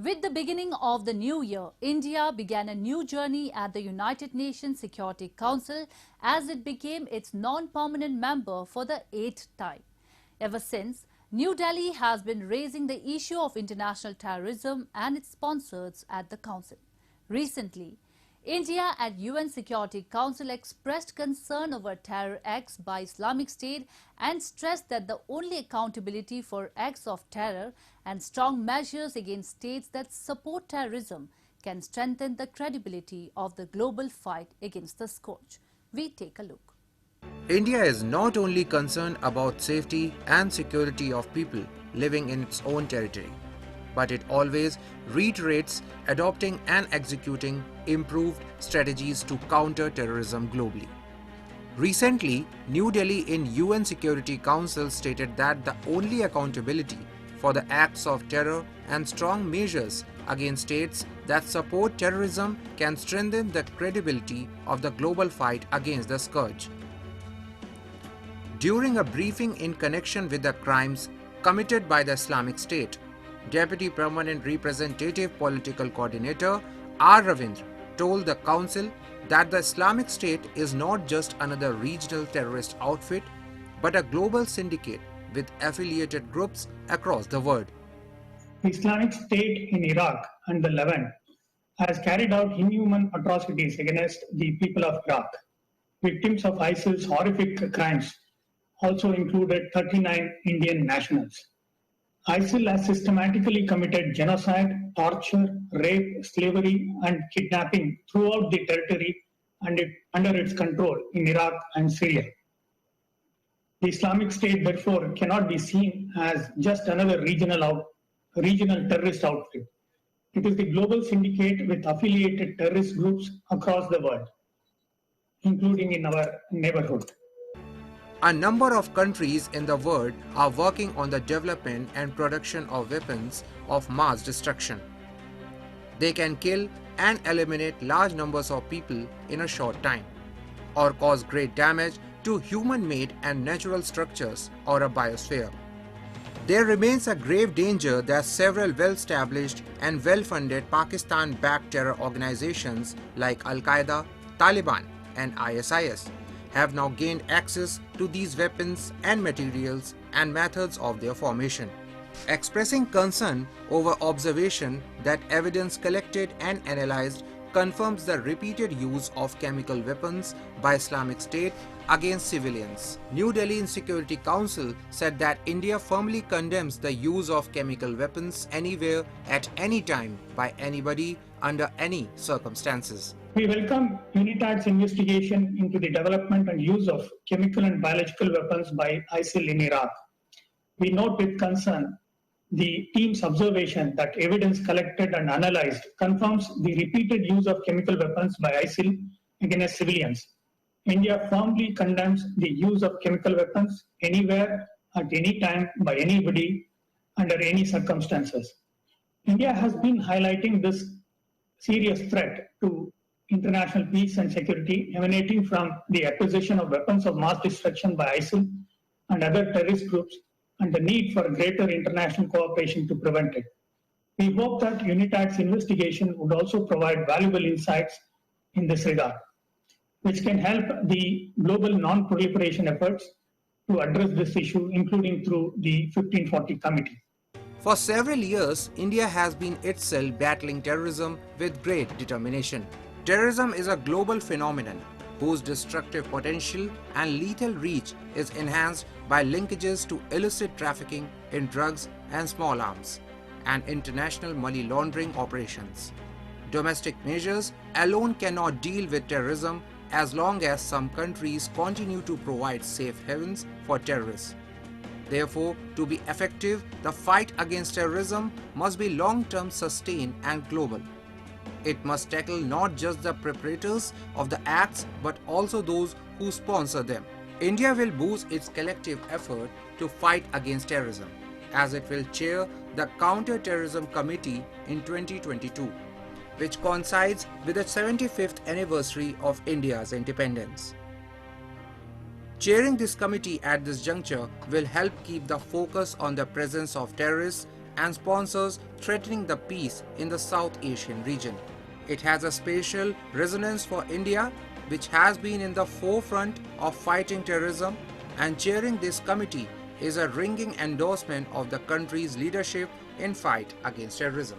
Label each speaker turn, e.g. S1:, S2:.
S1: With the beginning of the new year, India began a new journey at the United Nations Security Council as it became its non-permanent member for the 8th time. Ever since, New Delhi has been raising the issue of international terrorism and its sponsors at the Council. Recently, India at UN Security Council expressed concern over terror acts by Islamic State and stressed that the only accountability for acts of terror and strong measures against states that support terrorism can strengthen the credibility of the global fight against the scourge. We take a look.
S2: India is not only concerned about safety and security of people living in its own territory, but it always reiterates adopting and executing improved strategies to counter terrorism globally. Recently, New Delhi in UN Security Council stated that the only accountability for the acts of terror and strong measures against states that support terrorism can strengthen the credibility of the global fight against the scourge. During a briefing in connection with the crimes committed by the Islamic State, Deputy Permanent Representative Political Coordinator R. Ravindra told the Council that the Islamic State is not just another regional terrorist outfit, but a global syndicate with affiliated groups across the world.
S3: The Islamic State in Iraq and the Levant has carried out inhuman atrocities against the people of Iraq. Victims of ISIL's horrific crimes also included 39 Indian nationals. ISIL has systematically committed genocide, torture, rape, slavery, and kidnapping throughout the territory and under its control in Iraq and Syria. The Islamic State, therefore, cannot be seen as just another regional terrorist outfit. It is the global syndicate with affiliated terrorist groups across the world, including in our neighborhood.
S2: A number of countries in the world are working on the development and production of weapons of mass destruction. They can kill and eliminate large numbers of people in a short time, or cause great damage to human-made and natural structures or a biosphere. There remains a grave danger that several well-established and well-funded Pakistan-backed terror organizations like Al-Qaeda, Taliban, and ISIS have now gained access to these weapons and materials and methods of their formation. Expressing concern over observation that evidence collected and analyzed confirms the repeated use of chemical weapons by Islamic State against civilians. New Delhi Security Council said that India firmly condemns the use of chemical weapons anywhere at any time by anybody under any circumstances.
S3: We welcome UNITAD's investigation into the development and use of chemical and biological weapons by ISIL in Iraq. We note with concern the team's observation that evidence collected and analyzed confirms the repeated use of chemical weapons by ISIL against civilians. India firmly condemns the use of chemical weapons anywhere, at any time, by anybody, under any circumstances. India has been highlighting this serious threat to international peace and security emanating from the acquisition of weapons of mass destruction by ISIL and other terrorist groups and the need for greater international cooperation to prevent it. We hope that UNITAD's investigation would also provide valuable insights in this regard, which can help the global non-proliferation efforts to address this issue, including through the 1540 Committee.
S2: For several years, India has been itself battling terrorism with great determination. Terrorism is a global phenomenon whose destructive potential and lethal reach is enhanced by linkages to illicit trafficking in drugs and small arms, and international money laundering operations. Domestic measures alone cannot deal with terrorism as long as some countries continue to provide safe havens for terrorists. Therefore, to be effective, the fight against terrorism must be long-term, sustained, and global. It must tackle not just the perpetrators of the acts but also those who sponsor them. India will boost its collective effort to fight against terrorism, as it will chair the Counter-Terrorism Committee in 2022, which coincides with the 75th anniversary of India's independence. Chairing this committee at this juncture will help keep the focus on the presence of terrorists and sponsors threatening the peace in the South Asian region. It has a special resonance for India, which has been in the forefront of fighting terrorism, and chairing this committee is a ringing endorsement of the country's leadership in fight against terrorism.